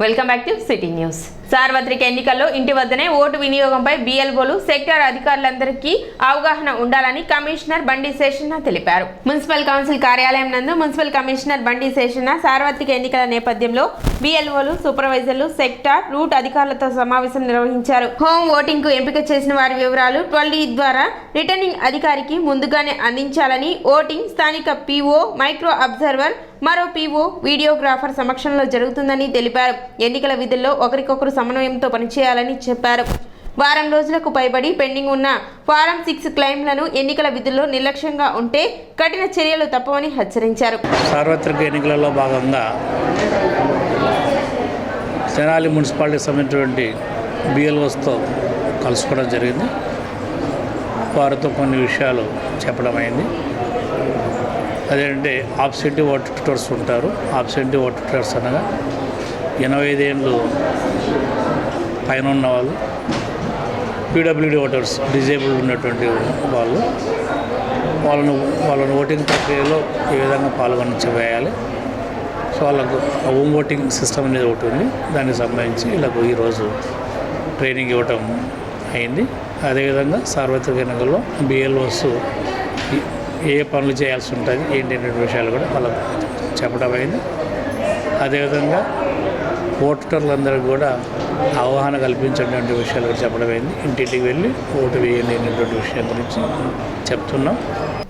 Welcome back to city news. సార్వత్రిక ఎన్నికల్లో ఇంటి వద్దనే ఓటు వినియోగంపై బిఎల్ఓలు సెక్టార్ అధికారులందరికీ అవగాహన ఉండాలని కమిషనర్ బండి శేషన్న తెలిపారు. మున్సిపల్ కౌన్సిల్ కార్యాలయం నందు మున్సిపల్ కమిషనర్ బండి శేషన్న సార్వత్రిక ఎన్నికల నేపథ్యంలో బిఎల్ఓలు, సూపర్వైజర్లు, సెక్టార్ రూట్ అధికారులతో సమావేశం నిర్వహించారు. హోమ్ ఓటింగ్ కు ఎంపిక చేసిన వారి వివరాలు 12 ద్వారా రిటర్నింగ్ అధికారికి ముందుగానే అందించాలని, ఓటింగ్ స్థానిక పీఓ, మైక్రో అబ్జర్వర్, మరో పీఓ, వీడియోగ్రాఫర్ సమక్షంలో జరుగుతుందని తెలిపారు. ఎన్నికల విధుల్లో ఒకరికొకరు సమన్వయంతో పనిచేయాలని చెప్పారు. వారం రోజులకు పైబడి పెండింగ్ ఉన్న ఫారం 6 క్లెయిమ్లను ఎన్నికల విధుల్లో నిర్లక్ష్యంగా ఉంటే కఠిన చర్యలు తప్పవని హెచ్చరించారు. సార్వత్రిక ఎన్నికలలో భాగంగా తెనాలి మున్సిపాలిటీకి సంబంధించినటువంటి బిఎల్ఓస్తో కలుసుకోవడం జరిగింది. వారితో కొన్ని విషయాలు చెప్పడం అయింది. అదేంటంటే ఆబ్సెంటీ ఓటర్స్ ఉంటారు. ఆబ్సెంటీ ఓటర్స్ అనగా 85 ఏళ్ళు పైన ఉన్న వాళ్ళు, పీడబ్ల్యూడీ ఓటర్స్, డిజేబుల్డ్ ఉన్నటువంటి వాళ్ళను ఓటింగ్ ప్రక్రియలో ఏ విధంగా పాల్గొనవేయాలి. సో వాళ్ళకు హోమ్ ఓటింగ్ సిస్టమ్ అనేది ఒకటి ఉంది. దానికి సంబంధించి వీళ్ళకు ఈరోజు ట్రైనింగ్ ఇవ్వటం అయింది. అదేవిధంగా సార్వత్రిక ఎన్నికల్లో బిఎల్ఓస్ ఏ పనులు చేయాల్సి ఉంటుంది ఏంటంటే విషయాలు కూడా వాళ్ళకు చెప్పడం అయింది. అదేవిధంగా ఓటర్లందరికీ కూడా అవగాహన కల్పించేటువంటి విషయాలు కూడా చెప్పడం అయింది. ఇంటింటికి వెళ్ళి ఓటు వేయండి అనేటువంటి విషయం గురించి చెప్తున్నాం.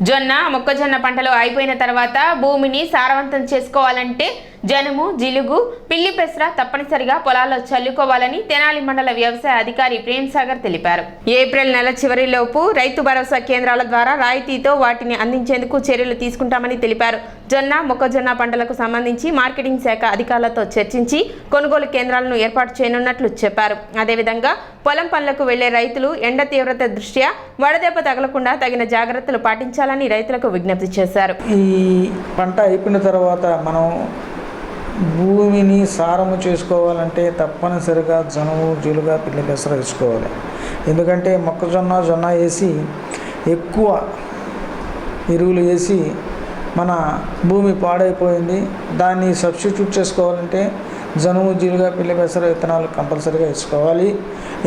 జొన్న, మొక్కజొన్న పంటలు అయిపోయిన తర్వాత భూమిని సారవంతం చేసుకోవాలంటే జనుము, జిలుగు, పిల్లి పెసర తప్పనిసరిగా పొలాల్లో చల్లుకోవాలని తెనాలి మండల వ్యవసాయ అధికారి ప్రేమ్ సాగర్ తెలిపారు. ఏప్రిల్ నెల చివరిలోపు రైతు భరోసా కేంద్రాల ద్వారా రాయితీతో వాటిని అందించేందుకు చర్యలు తీసుకుంటామని తెలిపారు. జొన్న, మొక్కజొన్న పంటలకు సంబంధించి మార్కెటింగ్ శాఖ అధికారులతో చర్చించి కొనుగోలు కేంద్రాలను ఏర్పాటు చేయనున్నట్లు చెప్పారు. అదేవిధంగా పొలం పనులకు వెళ్లే రైతులు ఎండ తీవ్రత దృష్ట్యా వడదెబ్బ తగలకుండా తగిన జాగ్రత్తలు పాటించాలని రైతులకు విజ్ఞప్తి చేశారు. ఈ పంట అయిపోయిన తర్వాత మనం భూమిని సారము చేసుకోవాలంటే తప్పనిసరిగా జనుము, జీలుగా, పిల్లి పెసర వేసుకోవాలి. ఎందుకంటే జొన్న వేసి ఎక్కువ ఎరువులు వేసి మన భూమి పాడైపోయింది. దాన్ని సబ్స్టిట్యూట్ చేసుకోవాలంటే జనుము, జీలుగా, పిల్లి పెసర విత్తనాలు కంపల్సరీగా వేసుకోవాలి.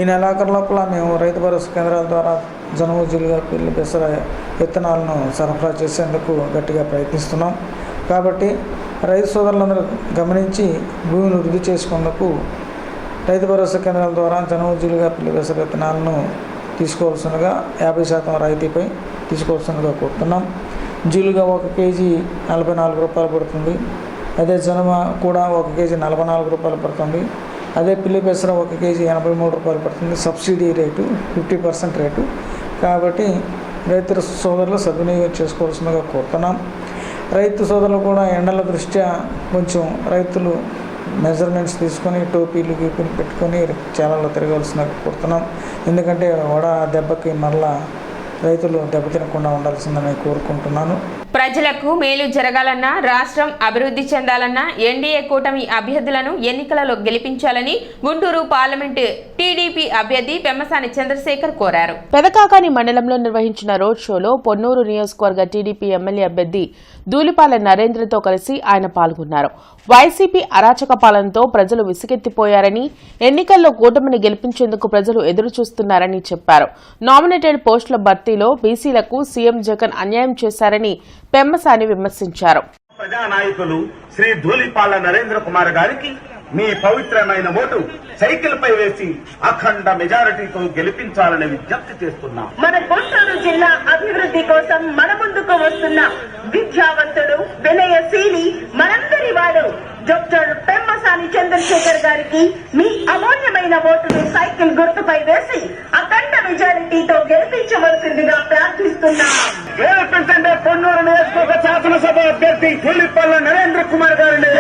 ఈ నెలాఖరు లోపల మేము రైతు భరోసా కేంద్రాల ద్వారా జనుము, జీలుగా, పిల్లి పెసర విత్తనాలను సరఫరా చేసేందుకు గట్టిగా ప్రయత్నిస్తున్నాం. కాబట్టి రైతు సోదరులందరూ గమనించి భూమిని వృద్ధి చేసుకునేందుకు రైతు భరోసా కేంద్రాల ద్వారా జనుము, జీలుగా, పిల్లి పెసర విత్తనాలను తీసుకోవాల్సిందిగా 50% రాయితీపై తీసుకోవాల్సిందిగా కోరుతున్నాం. జీలుగా 1 కేజీ 44 రూపాయలు పడుతుంది. అదే జనుమ కూడా 1 కేజీ 44 రూపాయలు పడుతుంది. అదే పిల్లి పెసర 1 కేజీ 83 రూపాయలు పడుతుంది. Subsidy rate 50% rate. కాబట్టి రైతు సోదరులు సద్వినియోగం చేసుకోవాల్సిందిగా కోరుతున్నాం. రైతు సోదరులు కూడా ఎండల దృష్ట్యా కొంచెం రైతులు మెజర్మెంట్స్ తీసుకొని టోపీలు గీపీలు పెట్టుకొని చేలలో తిరగాల్సిందిగా కోరుతున్నాం. ఎందుకంటే వడ దెబ్బకి మరలా రైతులు దెబ్బతినకుండా ఉండాల్సిందని కోరుకుంటున్నాను. ప్రజలకు మేలు జరగాలన్నా, రాష్ట్రం అభివృద్ధి చెందాలన్నా ఎన్డీఏ కూటమి అభ్యర్థులను ఎన్నికలలో గెలిపించాలని గుంటూరు పార్లమెంటు టీడీపీ అభ్యర్థి పెమ్మసాని చంద్రశేఖర్ కోరారు. పెదకాకాని మండలంలో నిర్వహించిన రోడ్ షోలో పొన్నూరు నియోజకవర్గ టీడీపీ ఎమ్మెల్యే అభ్యర్థి ధూళిపాల నరేంద్రతో కలిసి ఆయన పాల్గొన్నారు. వైసీపీ అరాచక పాలనతో ప్రజలు విసుగెత్తిపోయారని, ఎన్నికల్లో కూటమిని గెలిపించేందుకు ప్రజలు ఎదురు చూస్తున్నారని చెప్పారు. నామినేటెడ్ పోస్టుల భర్తీలో బీసీలకు సీఎం జగన్ అన్యాయం చేశారని పెమ్మసాని విమర్శించారు. ప్రజానాయకులు శ్రీ ధూళిపాల నరేంద్ర కుమార్ గారికి మీ పవిత్రమైన ఓటు సైకిల్ పై వేసి అఖండ మెజారిటీతో గెలిపించాలని విజ్ఞప్తి చేస్తున్నాం. మన గుంటూరు జిల్లా అభివృద్ధి కోసం మన ముందుకు వస్తున్న విద్యావంతుడు, వినయశీలి, మనందరి వాడు డాక్టర్ పెమ్మసాని చంద్రశేఖర్ గారికి మీ అమూల్యమైన ఓటును సైకిల్ గుర్తుపై వేసి అఖండ మెజారిటీతో గెలిపించవలసిందిగా ప్రార్థిస్తున్నాం. గెలిపించండి పొన్నూరు నియోజకవర్గ శాసనసభ అభ్యర్థి ధూళిపాల నరేంద్ర కుమార్ గారిని.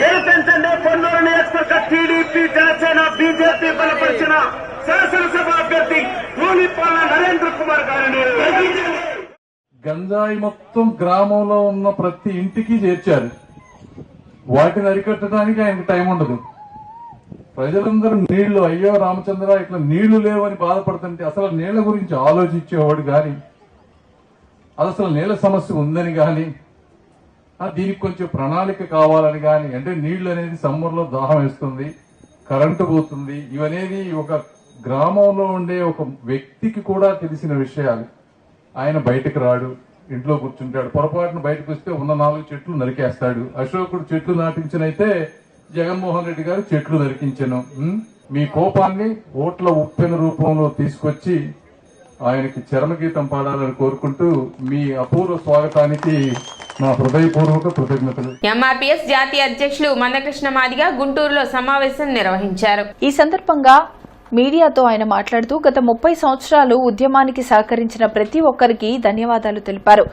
గెలిపించండి పొన్నూరు నియోజకవర్గ టీడీపీ, జనసేన, బీజేపీ బలపరిచిన శాసనసభ అభ్యర్థి ధూళిపాల నరేంద్ర కుమార్ గారిని. గంజాయి మొత్తం గ్రామంలో ఉన్న ప్రతి ఇంటికి చేర్చారు. వాటిని అరికట్టడానికి ఆయనకు టైం ఉండదు. ప్రజలందరూ నీళ్లు, అయ్యో రామచంద్ర ఇట్లా నీళ్లు లేవని బాధపడుతుంటే అసలు నీళ్ల గురించి ఆలోచించేవాడు కానీ, అసలు నీళ్ల సమస్య ఉందని కానీ దీనికి కొంచెం ప్రణాళిక కావాలని కానీ, అంటే నీళ్లు అనేది సమ్మర్లో దాహం వేస్తుంది, కరెంటు పోతుంది, ఇవనేది ఒక గ్రామంలో ఉండే ఒక వ్యక్తికి కూడా తెలిసిన విషయాలు. ఆయన బయటకు రాడు, ఇంట్లో కూర్చుంటాడు, పొరపాటున బయటకు వస్తే ఉన్న 4 చెట్లు నరికేస్తాడు. అశోకుడు చెట్లు నాటించనైతే జగన్మోహన్ రెడ్డి గారు చెట్లు నరికించను. మీ కోపాన్ని ఓట్ల ఉప్పెన రూపంలో తీసుకొచ్చి ఆయనకి చరమగీతం పాడాలని కోరుకుంటూ మీ అపూర్వ స్వాగతానికి నా హృదయపూర్వక కృతజ్ఞతలు. ఎంఆర్పీఎస్ జాతీయ అధ్యక్షులు మందకృష్ణ మాదిగ గుంటూరులో సమావేశం నిర్వహించారు. ఈ సందర్భంగా మీడియాతో ఆయన మాట్లాడుతూ గత 30 సంవత్సరాలు ఉద్యమానికి సహకరించిన ప్రతి ఒక్కరికి ధన్యవాదాలు తెలిపారు.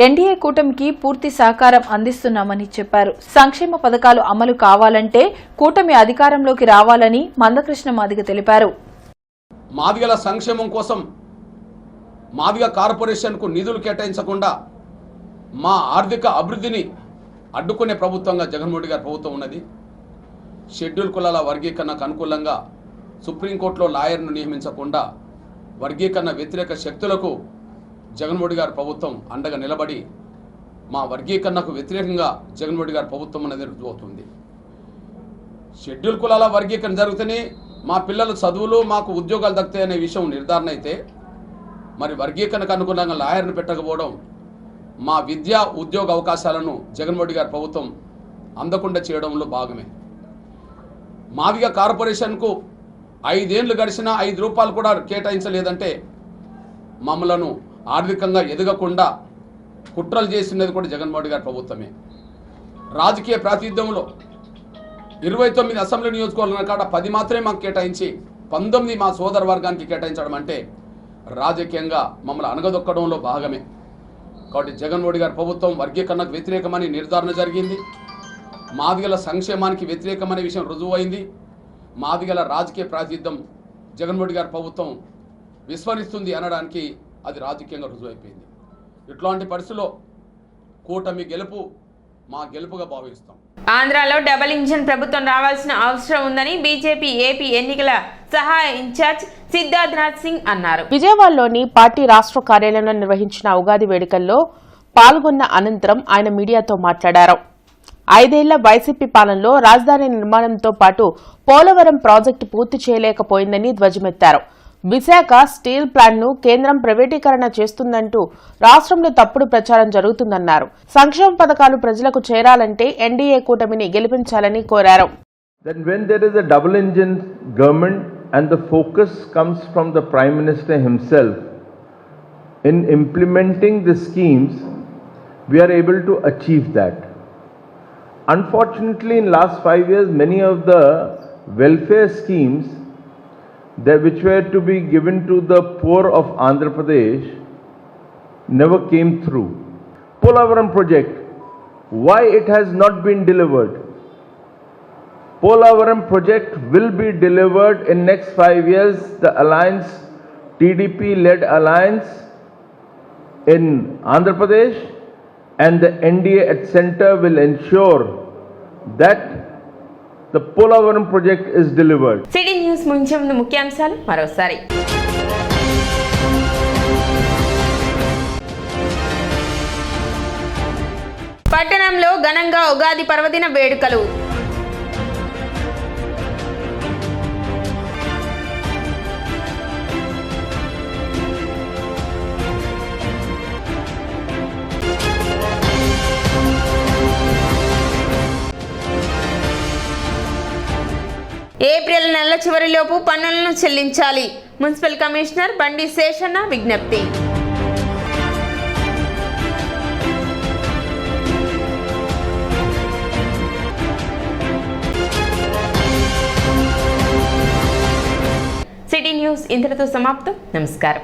ఎన్డీఏ కూటమికి పూర్తి సహకారం అందిస్తున్నామని చెప్పారు. సంక్షేమ పథకాలు అమలు కావాలంటే కూటమి అధికారంలోకి రావాలని మందకృష్ణ మాదిగ తెలిపారు. మాదిగల సంక్షేమం కోసం మాదిగ కార్పొరేషన్కు నిధులు కేటాయించకుండా మా ఆర్థిక అభివృద్ధిని అడ్డుకునే ప్రభుత్వంగా జగన్మోహన్ రెడ్డి గారి ప్రభుత్వం ఉన్నది. షెడ్యూల్ కులాల వర్గీకరణకు అనుకూలంగా సుప్రీంకోర్టులో లాయర్ను నియమించకుండా వర్గీకరణ వ్యతిరేక శక్తులకు జగన్మోహన్ రెడ్డి గారి ప్రభుత్వం అండగా నిలబడి మా వర్గీకరణకు వ్యతిరేకంగా జగన్మోహన్ రెడ్డి గారి ప్రభుత్వం అనేది రుజువవుతుంది. షెడ్యూల్ కులాల వర్గీకరణ జరిగితేనే మా పిల్లల చదువులు మాకు ఉద్యోగాలు దక్కుతాయనే విషయం నిర్ధారణ అయితే, మరి వర్గీకరణకు అనుగుణంగా లాయర్ను పెట్టకపోవడం మా విద్యా ఉద్యోగ అవకాశాలను జగన్మోహన్ రెడ్డి గారి ప్రభుత్వం అందకుండా చేయడంలో భాగమే. మాదిగ కార్పొరేషన్కు 5 ఏళ్ళు గడిచినా 5 రూపాయలు కూడా కేటాయించలేదంటే మమ్మలను ఆర్థికంగా ఎదగకుండా కుట్రలు చేసినది కూడా జగన్మోహన్ రెడ్డి గారి ప్రభుత్వమే. రాజకీయ ప్రాతినిధ్యంలో 29 అసెంబ్లీ నియోజకవర్గాల కాడ 10 మాత్రమే మాకు కేటాయించి 19 మా సోదర వర్గానికి కేటాయించడం అంటే రాజకీయంగా మమ్మల్ని అణగదొక్కడంలో భాగమే. కాబట్టి జగన్మోహన్ రెడ్డి గారి ప్రభుత్వం వర్గీకరణకు వ్యతిరేకమని నిర్ధారణ జరిగింది. మాదిగల సంక్షేమానికి వ్యతిరేకమనే విషయం రుజువైంది. మాదిగల రాజకీయ ప్రాతినిధ్యం జగన్మోహన్ రెడ్డి గారి ప్రభుత్వం విస్మరిస్తుంది అనడానికి అది రాజకీయంగా రుజువైపోయింది. ఇట్లాంటి పరిస్థితుల్లో కూటమి గెలుపు మా గెలుపుగా భావిస్తాం. ఆంధ్రాలో డబుల్ ఇంజిన్ ప్రభుత్వం రావాల్సిన అవసరం ఉందని బీజేపీ ఏపీ ఎన్నికల సహాయ ఇన్ఛార్జ్ సిద్ధార్థనాథ్ సింగ్ అన్నారు. విజయవాడలోని పార్టీ రాష్ట్ర కార్యాలయంలో నిర్వహించిన ఉగాది వేడుకల్లో పాల్గొన్న అనంతరం ఆయన మీడియాతో మాట్లాడారు. 5 ఏళ్ల వైసీపీ పాలనలో రాజధాని నిర్మాణంతో పాటు పోలవరం ప్రాజెక్టు పూర్తి చేయలేకపోయిందని ధ్వజమెత్తారు. విశాఖ స్టీల్ ప్లాంట్ను కేంద్రం ప్రైవేటీకరణ చేస్తుందంటూ రాష్ట్రంలో తప్పుడు ప్రచారం జరుగుతుందన్నారు. సంక్షేమ పథకాలు ప్రజలకు చేరాలంటే ఎన్డీఏ కూటమిని గెలిపించాలని కోరారు. Then when there is a double engine government and the focus comes from the Prime Minister himself in implementing the schemes, we are able to achieve that. Unfortunately, in last 5 years, many of the welfare schemes which were to be given to the poor of Andhra Pradesh never came through. Polavaram project, why it has not been delivered? Polavaram project will be delivered in next 5 years. The alliance, TDP-led alliance in Andhra Pradesh and the NDA at center will ensure that the Polavaram project is delivered. City news ముంచే ముందు ముఖ్యాంశాలు మరోసారి. పట్టణంలో ఘనంగా ఉగాది పర్వదిన వేడుకలు. April నెల చివరిలోపు పన్నులను చెల్లించాలి. మున్సిపల్ కమిషనర్ బండి శేషన్న విజ్ఞప్తి. సిటీ న్యూస్ ఇంతటితో సమాప్తం. నమస్కారం.